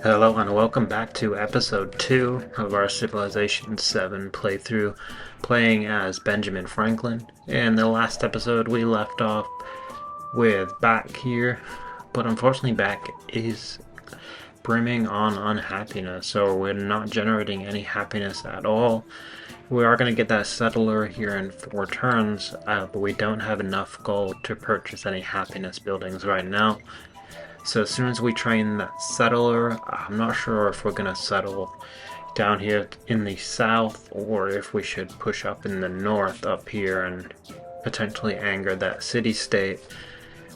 Hello and welcome back to episode 2 of our Civilization 7 playthrough, playing as Benjamin Franklin. In the last episode we left off with Back here, but unfortunately Back is brimming on unhappiness, so we're not generating any happiness at all. We are going to get that settler here in 4 turns, but we don't have enough gold to purchase any happiness buildings right now. So as soon as we train that settler, I'm not sure if we're gonna settle down here in the south or if we should push up in the north up here and potentially anger that city-state.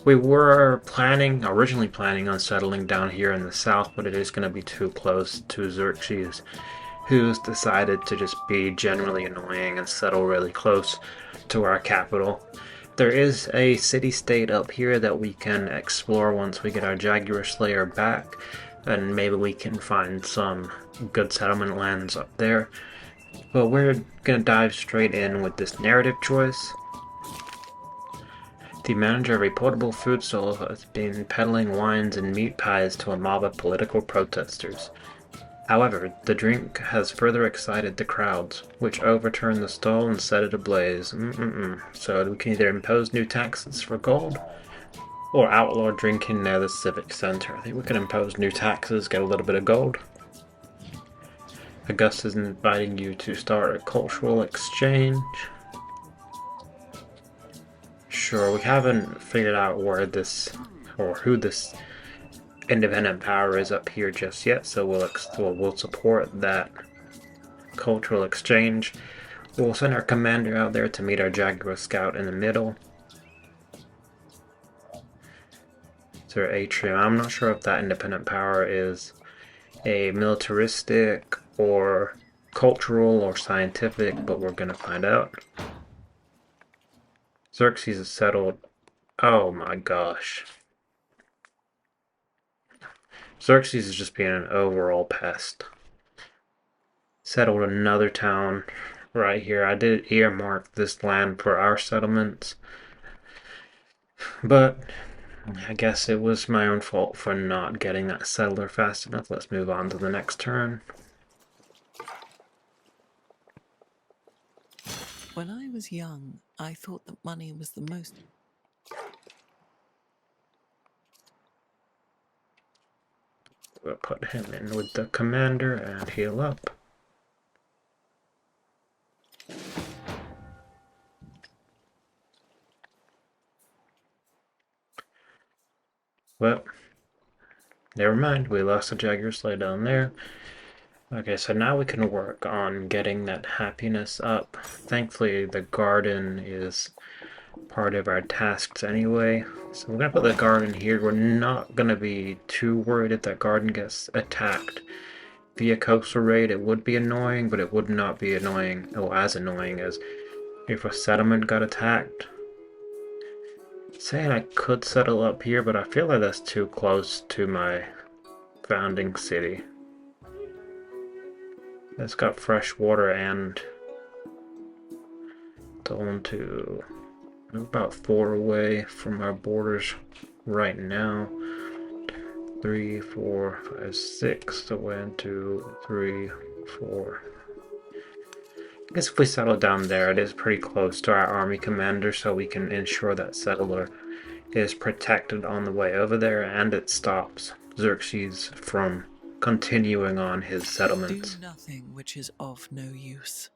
We were originally planning on settling down here in the south, but it is going to be too close to Xerxes, who's decided to just be generally annoying and settle really close to our capital. There is a city-state up here that we can explore once we get our Jaguar Slayer back, and maybe we can find some good settlement lands up there. But we're gonna dive straight in with this narrative choice. The manager of a portable food stall has been peddling wines and meat pies to a mob of political protesters. However, the drink has further excited the crowds, which overturned the stall and set it ablaze. So we can either impose new taxes for gold, or outlaw drinking near the Civic Center. I think we can impose new taxes, get a little bit of gold. Augustus is inviting you to start a cultural exchange. Sure, we haven't figured out where this, or who this independent power is up here just yet, so we'll support that cultural exchange. We'll send our commander out there to meet our Jaguar scout in the middle. It's our atrium. I'm not sure if that independent power is a militaristic or cultural or scientific, but we're gonna find out. Xerxes is settled. Oh my gosh. Xerxes is just being an overall pest. Settled another town right here. I did earmark this land for our settlements, but I guess it was my own fault for not getting that settler fast enough. Let's move on to the next turn. When I was young, I thought that money was the most... We'll put him in with the commander and heal up. Well, never mind, we lost the Jaguar Slayer down there. Okay, so now we can work on getting that happiness up. Thankfully, the garden is part of our tasks anyway. So we're gonna put the garden here. We're not gonna be too worried if that garden gets attacked via coastal raid. It would be annoying, but it would not be annoying, or as annoying as if a settlement got attacked. Saying I could settle up here, but I feel like that's too close to my founding city. It's got fresh water and we're about 4 away from our borders right now. 3, 4, 5, 6. So 1, 2, 3, 4. I guess if we settle down there, it is pretty close to our army commander, so we can ensure that settler is protected on the way over there, and it stops Xerxes from continuing on his settlements. Do nothing which is of no use.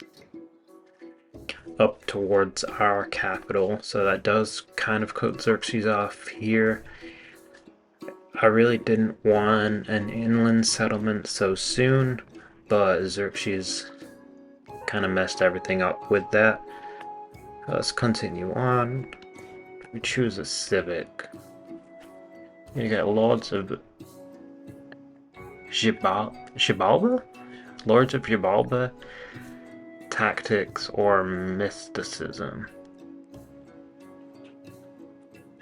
Up towards our capital, so that does kind of cut Xerxes off here. I really didn't want an inland settlement so soon, but Xerxes kind of messed everything up with that. Let's continue on. We choose a civic. You got Lords of Xibalba? Lords of Xibalba, tactics, or mysticism.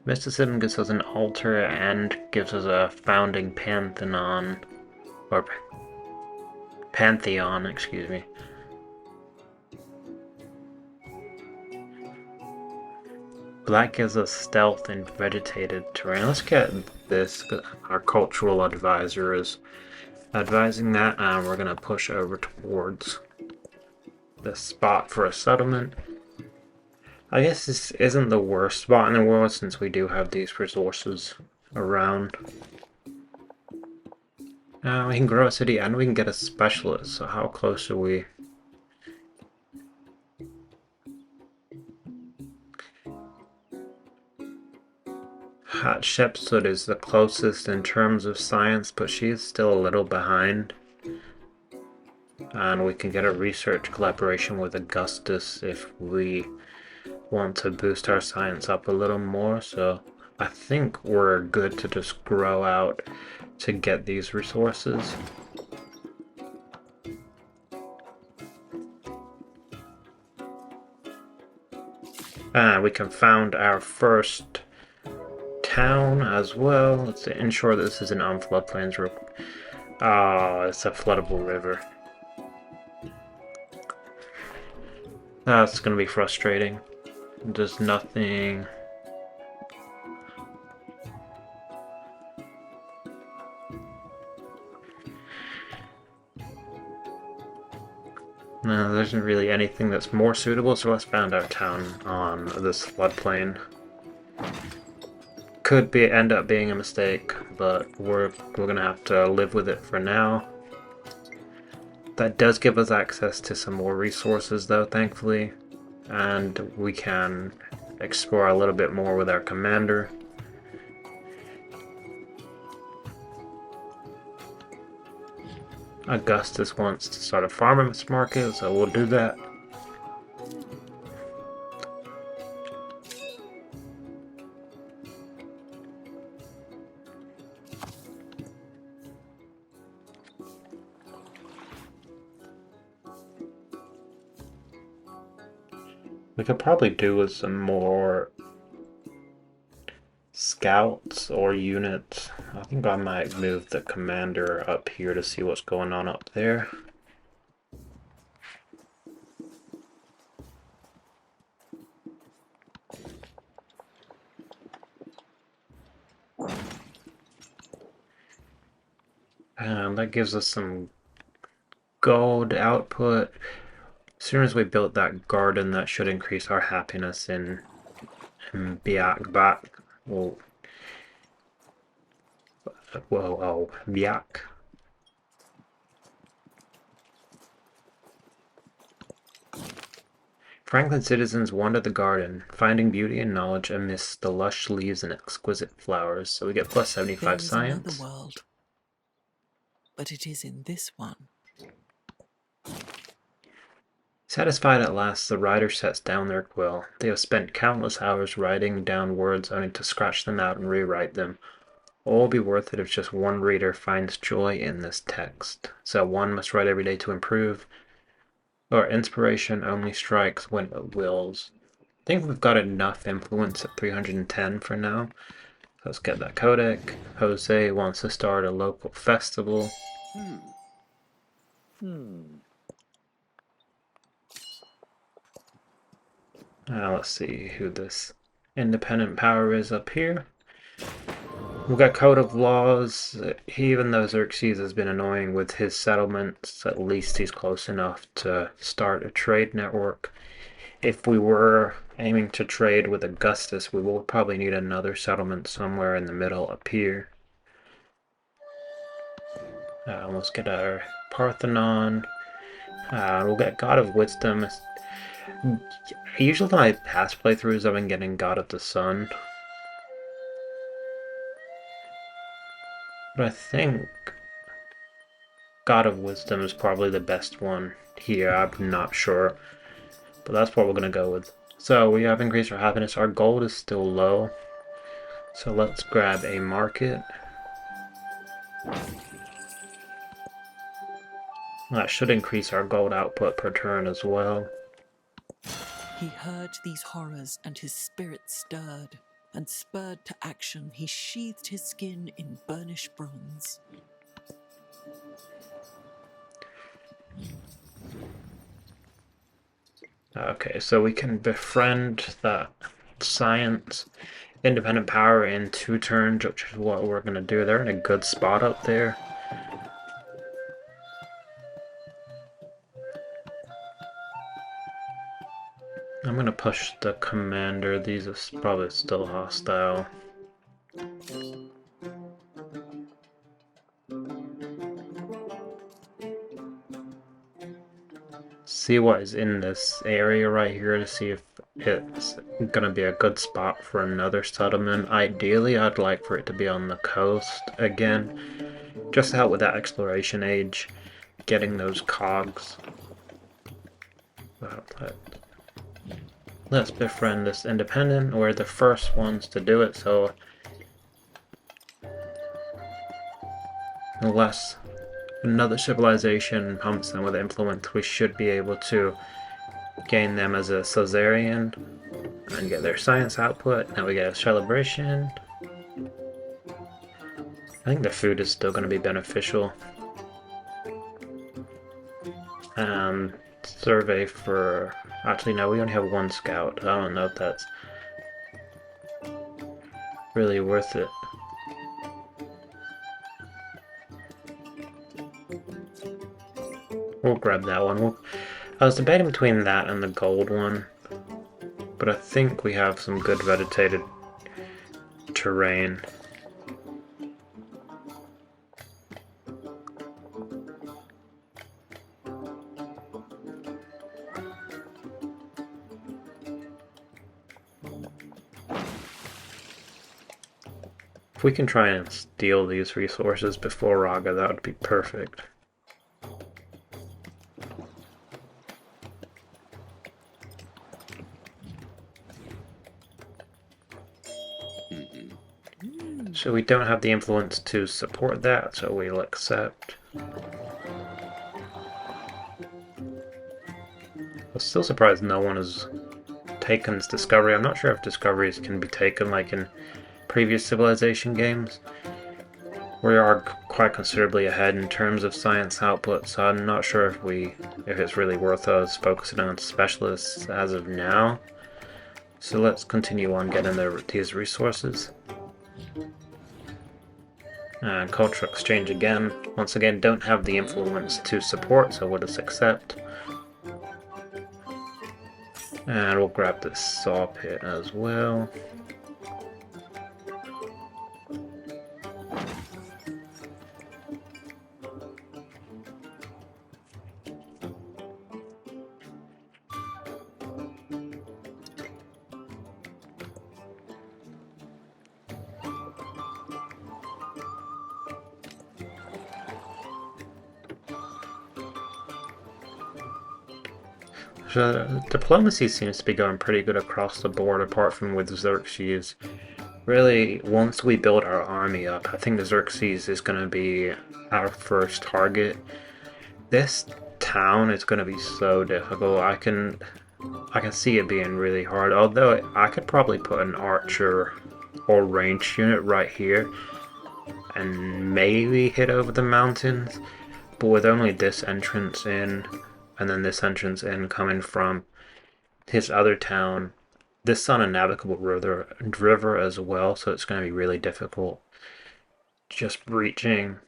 Mysticism gives us an altar and gives us a founding pantheon, excuse me. Black gives us stealth in vegetated terrain. Let's get this. Our cultural advisor is advising that, and we're going to push over towards this spot for a settlement. I guess this isn't the worst spot in the world since we do have these resources around. Now we can grow a city and we can get a specialist, so how close are we? Hatshepsut is the closest in terms of science, but she is still a little behind. And we can get a research collaboration with Augustus if we want to boost our science up a little more, so I think we're good to just grow out to get these resources. And we can found our first town as well. Let's ensure this is an on floodplains. Oh, it's a floodable river. That's gonna be frustrating. There's nothing. No, there isn't really anything that's more suitable, so let's found our town on this floodplain. Could end up being a mistake, but we're gonna have to live with it for now. That does give us access to some more resources though, thankfully, and we can explore a little bit more with our commander. Augustus wants to start a farmer's market, so we'll do that. We could probably do with some more scouts or units. I think I might move the commander up here to see what's going on up there. And that gives us some gold output. As soon as we build that garden, that should increase our happiness in Biak. Whoa, Biak. Franklin's citizens wander the garden, finding beauty and knowledge amidst the lush leaves and exquisite flowers. So we get plus 75 science. There is another world, but it is in this one. Satisfied at last, the writer sets down their quill. They have spent countless hours writing down words only to scratch them out and rewrite them. All will be worth it if just one reader finds joy in this text. So one must write every day to improve, or inspiration only strikes when it wills. I think we've got enough influence at 310 for now. Let's get that codec. Jose wants to start a local festival. Let's see who this independent power is up here. We've got Code of Laws. Even though Xerxes has been annoying with his settlements, at least he's close enough to start a trade network. If we were aiming to trade with Augustus, we will probably need another settlement somewhere in the middle up here. Let's get our Parthenon. We'll get God of Wisdom. Usually my past playthroughs I've been getting God of the Sun. But I think God of Wisdom is probably the best one here. I'm not sure. But that's what we're going to go with. So we have increased our happiness. Our gold is still low. So let's grab a market. That should increase our gold output per turn as well. He heard these horrors and his spirit stirred, and spurred to action he sheathed his skin in burnished bronze. Okay, so we can befriend that science independent power in 2 turns, which is what we're going to do. They're in a good spot up there. I'm gonna push the commander. These are probably still hostile. See what is in this area right here to see if it's gonna be a good spot for another settlement. Ideally, I'd like for it to be on the coast again, just to help with that exploration age, getting those cogs. Let's befriend this independent. We're the first ones to do it, so unless another civilization pumps them with influence, we should be able to gain them as a Caesarian and get their science output. Now we get a celebration. I think the food is still going to be beneficial. Survey for... Actually, no, we only have one scout. I don't know if that's really worth it. We'll grab that one. I was debating between that and the gold one, but I think we have some good vegetated terrain. If we can try and steal these resources before Raga, that would be perfect. So we don't have the influence to support that, so we'll accept. I'm still surprised no one has taken this discovery. I'm not sure if discoveries can be taken like in previous Civilization games. We are quite considerably ahead in terms of science output, so I'm not sure if it's really worth us focusing on specialists as of now. So let's continue on getting these resources. Cultural exchange again. Once again, don't have the influence to support, so we'll just accept. And we'll grab this saw pit as well. So diplomacy seems to be going pretty good across the board, apart from with Xerxes. Really, once we build our army up, I think Xerxes is going to be our first target. This town is going to be so difficult. I can see it being really hard. Although I could probably put an archer or range unit right here and maybe hit over the mountains. But with only this entrance in and then this entrance in coming from his other town, this is on a navigable river as well, so it's going to be really difficult just breaching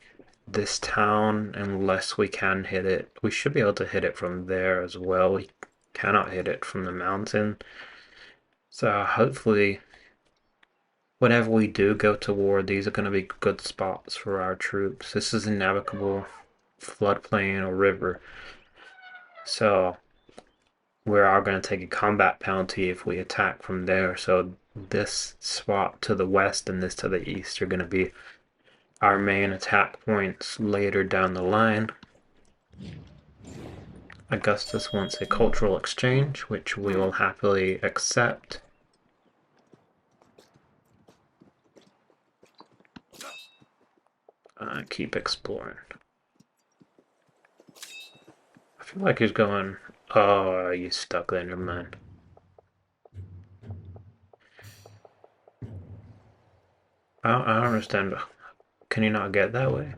this town unless we can hit it. We should be able to hit it from there as well. We cannot hit it from the mountain. So hopefully whenever we do go to war, these are going to be good spots for our troops. This is a navigable floodplain or river. So we are going to take a combat penalty if we attack from there. So this spot to the west and this to the east are going to be our main attack points later down the line. Augustus wants a cultural exchange, which we will happily accept. Keep exploring. I feel like he's going... Oh, you stuck there, never mind. I don't understand. Can you not get that way?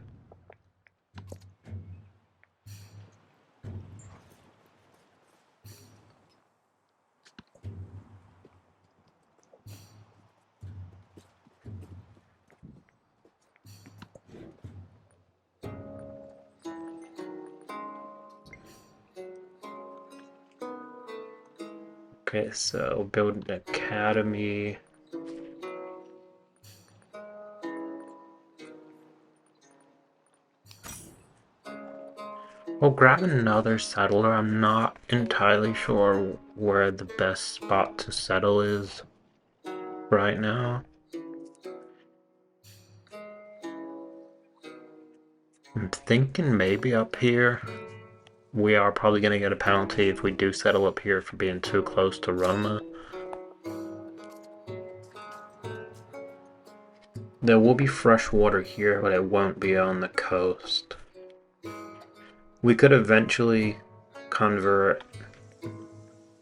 Okay, so build an academy. We'll grab another settler. I'm not entirely sure where the best spot to settle is right now. I'm thinking maybe up here. We are probably going to get a penalty if we do settle up here for being too close to Roma. There will be fresh water here, but it won't be on the coast. We could eventually convert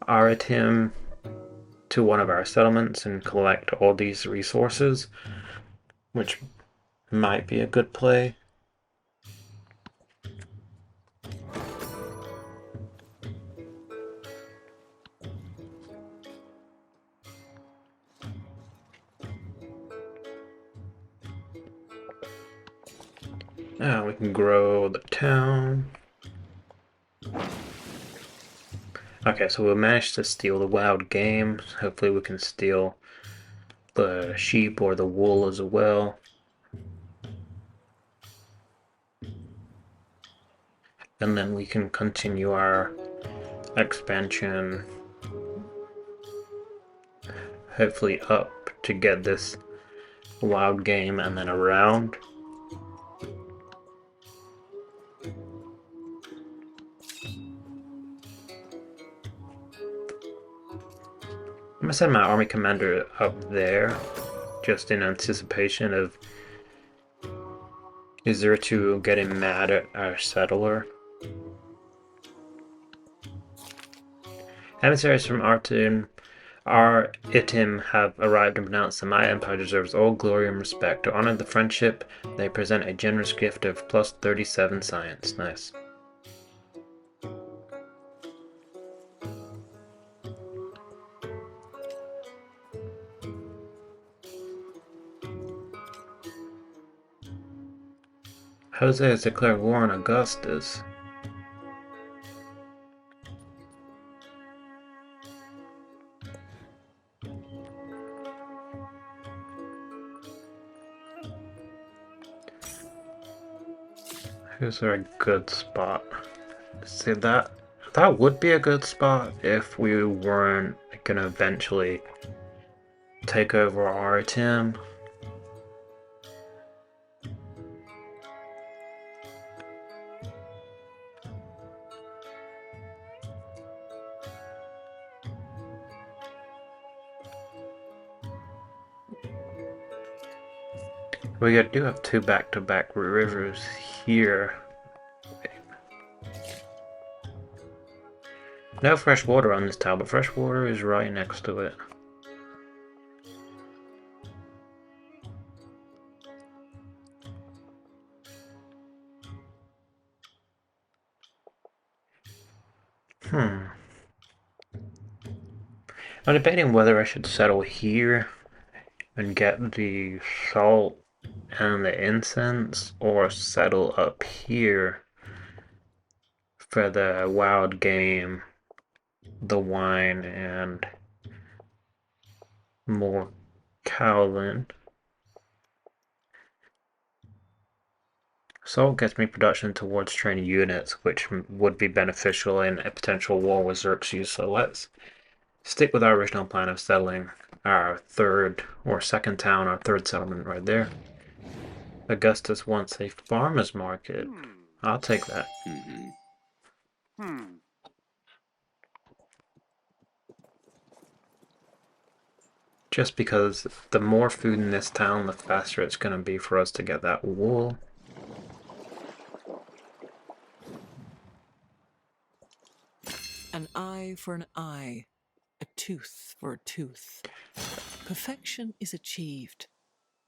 Aritim to one of our settlements and collect all these resources, which might be a good play. Now we can grow the town. Okay, so we'll manage to steal the wild game. Hopefully we can steal the sheep or the wool as well. And then we can continue our expansion, hopefully up to get this wild game and then around. I'm gonna send my army commander up there just in anticipation of Xerxes getting mad at our settler. Emissaries from Aritim have arrived and pronounced that my empire deserves all glory and respect. To honor the friendship, they present a generous gift of plus 37 science. Nice. Jose has declared war on Augustus. Here's a good spot. See, that would be a good spot if we weren't gonna eventually take over Aritim. We do have two back-to-back rivers here. No fresh water on this tile, but fresh water is right next to it. I'm debating whether I should settle here and get the salt and the incense, or settle up here for the wild game, the wine, and more cowlin. Salt gets me production towards training units, which would be beneficial in a potential war with Xerxes, so let's stick with our original plan of settling our third or second town, our third settlement right there. Augustus wants a farmer's market. I'll take that. Just because the more food in this town, the faster it's going to be for us to get that wool. An eye for an eye, a tooth for a tooth. Perfection is achieved,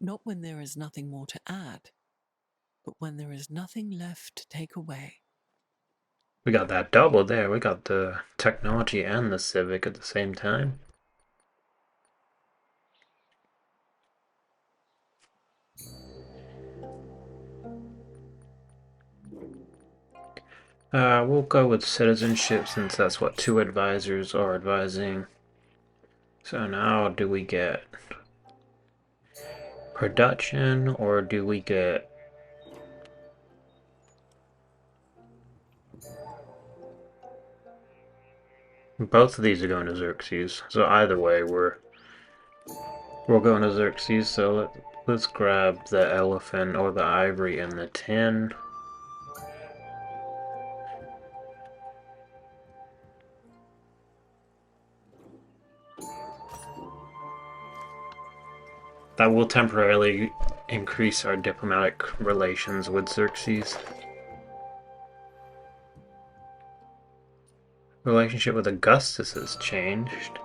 not when there is nothing more to add, but when there is nothing left to take away. We got that double there. We got the technology and the Civic at the same time. We'll go with citizenship since that's what two advisors are advising. So now do we get production or do we get both of these are going to Xerxes. So either way we're going to Xerxes. So let's grab the elephant or the ivory and the tin. That will temporarily increase our diplomatic relations with Xerxes. Relationship with Augustus has changed.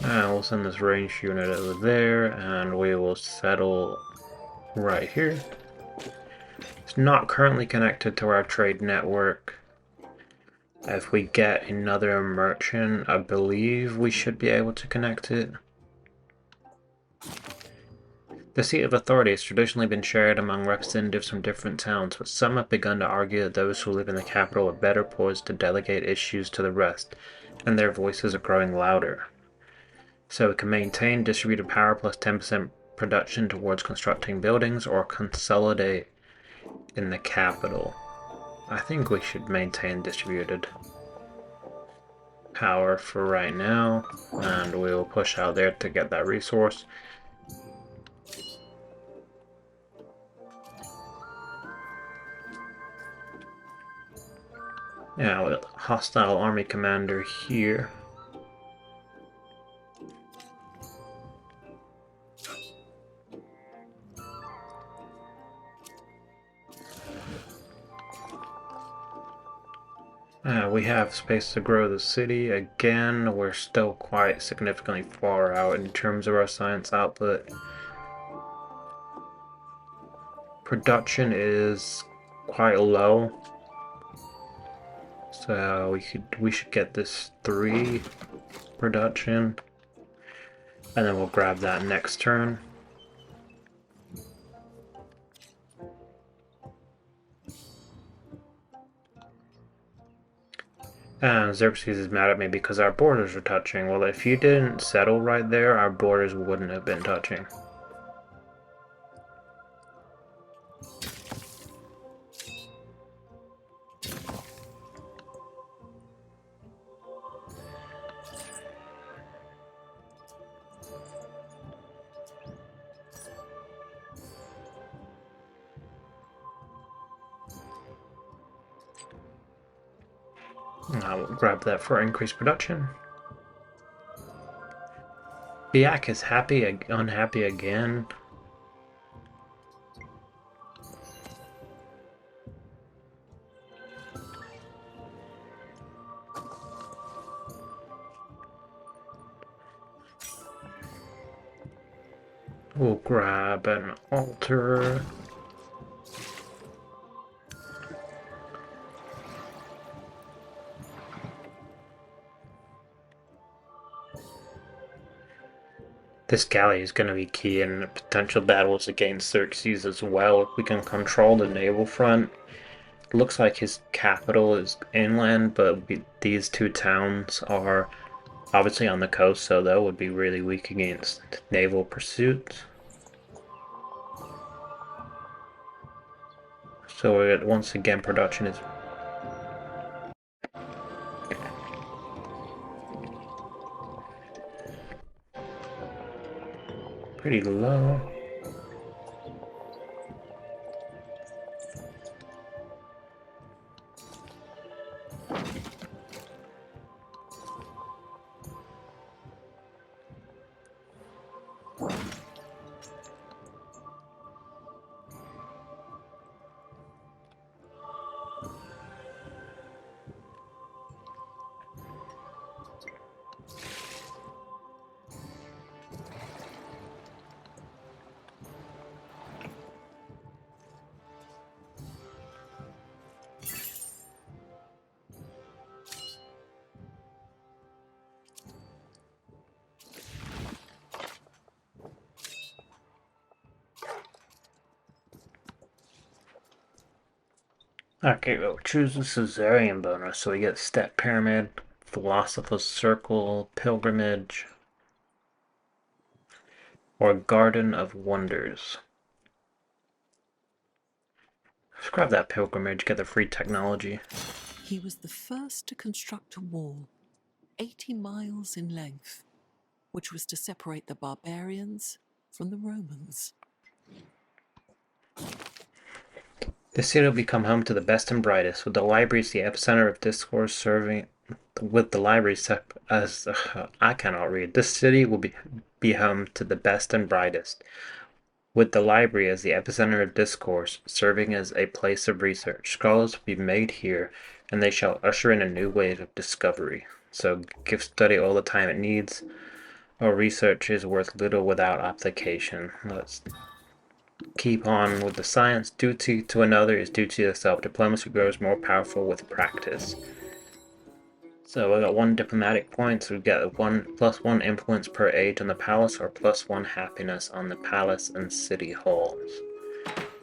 We'll send this range unit over there, and we will settle right here. It's not currently connected to our trade network. If we get another merchant, I believe we should be able to connect it. The seat of authority has traditionally been shared among representatives from different towns, but some have begun to argue that those who live in the capital are better poised to delegate issues to the rest, and their voices are growing louder. So we can maintain distributed power plus 10% production towards constructing buildings or consolidate in the capital. I think we should maintain distributed power for right now, and we will push out there to get that resource. Yeah, hostile army commander here. We have space to grow the city. Again, we're still quite significantly far out in terms of our science output. Production is quite low. So we should get this 3 production. And then we'll grab that next turn. And Xerxes is mad at me because our borders are touching. Well, if you didn't settle right there, our borders wouldn't have been touching. I'll grab that for increased production. Biak is unhappy again. We'll grab an altar. This galley is going to be key in potential battles against Xerxes as well. If we can control the naval front. It looks like his capital is inland, but these 2 towns are obviously on the coast, so that would be really weak against naval pursuits. So once again, production is pretty low. Okay, we'll choose the Caesarean bonus, so we get Step Pyramid, Philosopher's Circle, Pilgrimage, or Garden of Wonders. Let's grab that Pilgrimage, get the free technology. He was the first to construct a wall, 80 miles in length, which was to separate the barbarians from the Romans. The city will become home to the best and brightest, with the library as the epicenter of discourse serving. With the library as I cannot read. This city will be home to the best and brightest, with the library as the epicenter of discourse, serving as a place of research. Scholars will be made here, and they shall usher in a new wave of discovery. So give study all the time it needs, or research is worth little without application. Let's keep on with the science. Duty to another is duty to self. Diplomacy grows more powerful with practice. So we got 1 diplomatic point, so we get a +1 influence per age on the palace, or +1 happiness on the palace and city halls.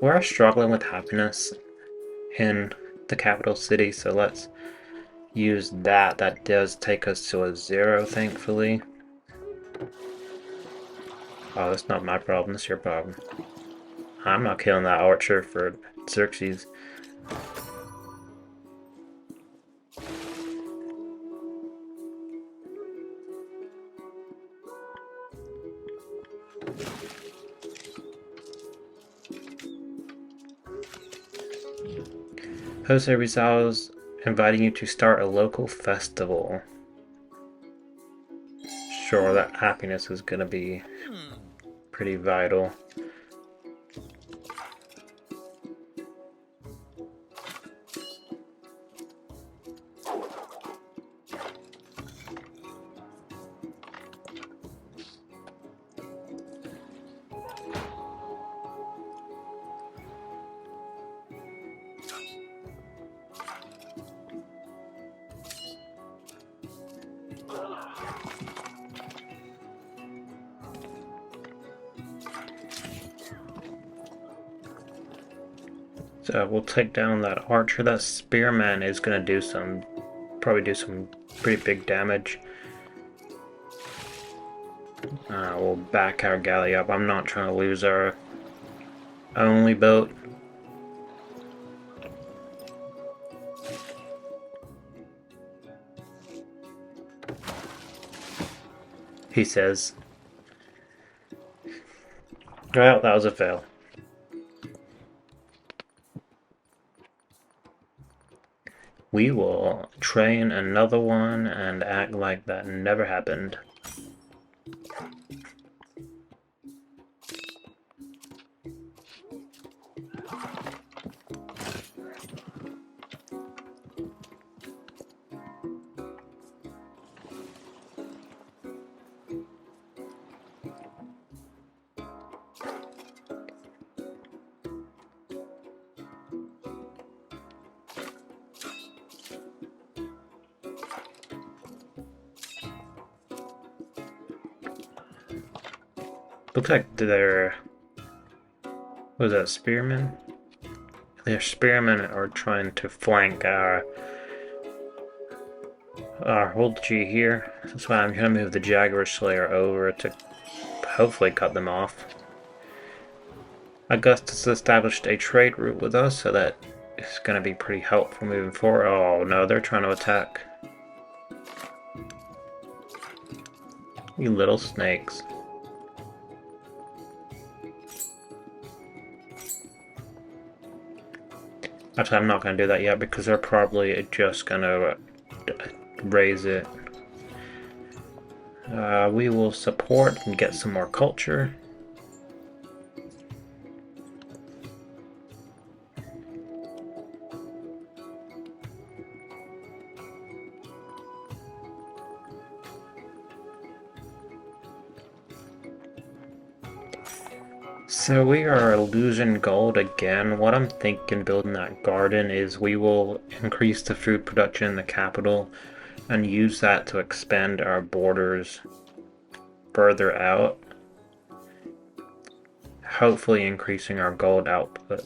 We're struggling with happiness in the capital city, so let's use that. That does take us to a 0, thankfully. Oh, that's not my problem, that's your problem. I'm not killing that archer for Xerxes. Jose Rizal's inviting you to start a local festival. Sure, that happiness is gonna be pretty vital. So we'll take down that archer. That spearman is gonna probably do some pretty big damage. We'll back our galley up. I'm not trying to lose our only boat. He says. Well, that was a fail. We will train another one and act like that never happened. Looks like they're... Was that spearmen? Their spearmen are trying to flank our hold G here. That's why I'm gonna move the Jaguar Slayer over to hopefully cut them off. Augustus established a trade route with us, so that is gonna be pretty helpful moving forward. Oh no, they're trying to attack. You little snakes. Actually, I'm not gonna do that yet because they're probably just gonna raise it. We will support and get some more culture. So we are losing gold again. What I'm thinking building that garden is we will increase the food production in the capital and use that to expand our borders further out, hopefully increasing our gold output.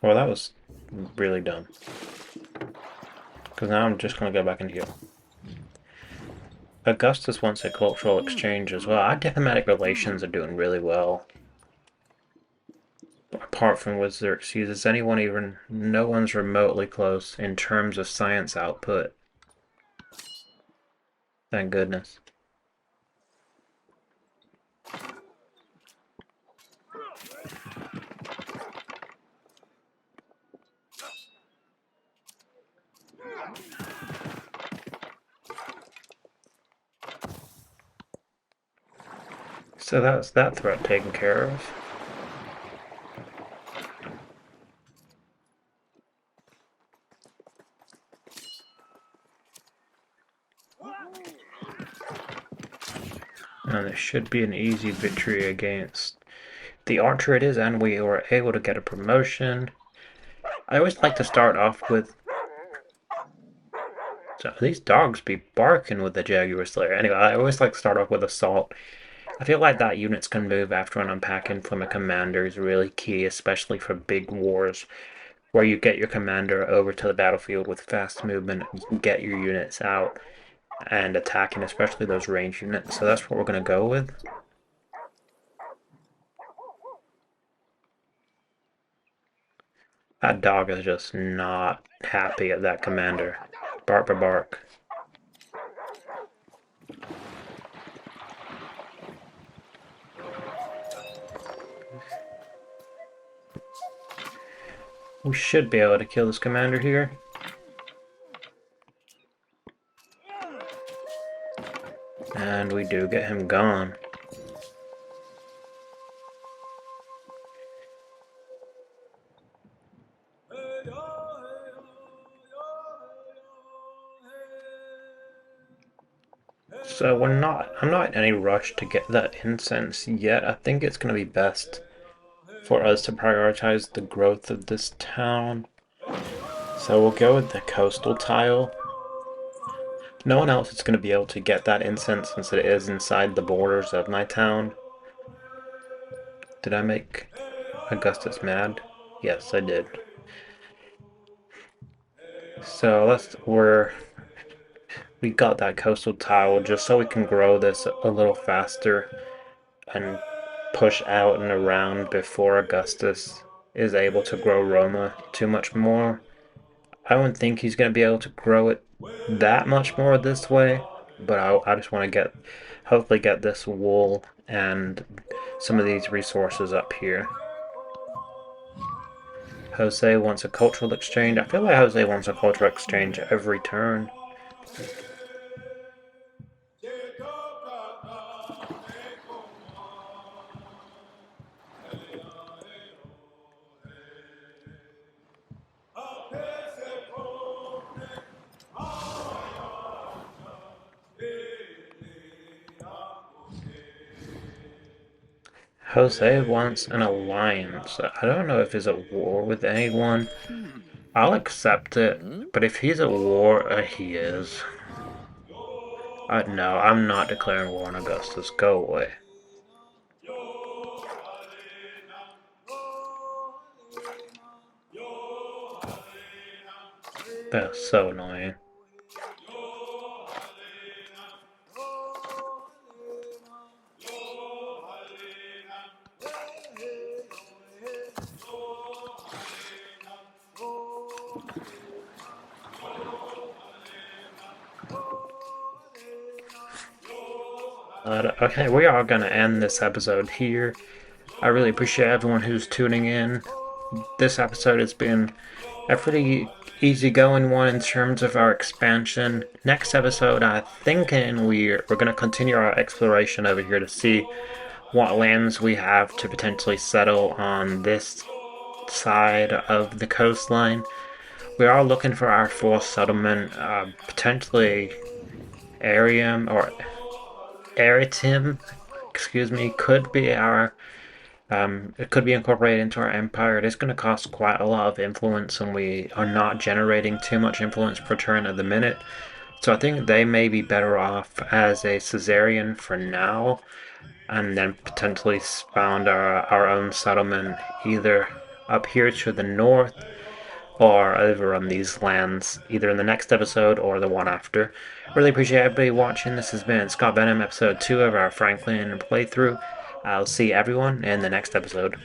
Well, that was really dumb. Because now I'm just going to go back and heal. Augustus wants a cultural exchange as well. Our diplomatic relations are doing really well. Apart from with Xerxes, is anyone even... No one's remotely close in terms of science output. Thank goodness. So that's that threat taken care of. And it should be an easy victory against the archer it is, and we were able to get a promotion. I always like to start off with... So these dogs be barking with the Jaguar Slayer. Anyway, I always like to start off with Assault. I feel like that units can move after an unpacking from a commander is really key, especially for big wars, where you get your commander over to the battlefield with fast movement, you can get your units out and attacking, especially those range units. So that's what we're going to go with. That dog is just not happy at that commander. Bark, bark, bark. We should be able to kill this commander here. And we do get him gone. So I'm not in any rush to get that incense yet. I think it's going to be best for us to prioritize the growth of this town. So we'll go with the coastal tile. No one else is going to be able to get that incense since it is inside the borders of my town. Did I make Augustus mad? Yes, I did. So we got that coastal tile just so we can grow this a little faster and push out and around before Augustus is able to grow Roma too much more. I don't think he's going to be able to grow it that much more this way, but I just want to hopefully get this wool and some of these resources up here. Jose wants a cultural exchange. I feel like Jose wants a cultural exchange every turn. Jose wants an alliance. I don't know if he's at war with anyone. I'll accept it, but if he's at war, he is. No, I'm not declaring war on Augustus. Go away. That's so annoying. Okay, we are going to end this episode here. I really appreciate everyone who's tuning in. This episode has been a pretty easygoing one in terms of our expansion. Next episode, I think we're going to continue our exploration over here to see what lands we have to potentially settle on this side of the coastline. We are looking for our fourth settlement, potentially Arium or Aritim, excuse me, could be our it could be incorporated into our empire. It is going to cost quite a lot of influence, and we are not generating too much influence per turn at the minute. So I think they may be better off as a Caesarian for now, and then potentially found our own settlement either up here to the north or over on these lands, either in the next episode or the one after. Really appreciate everybody watching. This has been Scott Benham, episode 2 of our Franklin playthrough. I'll see everyone in the next episode.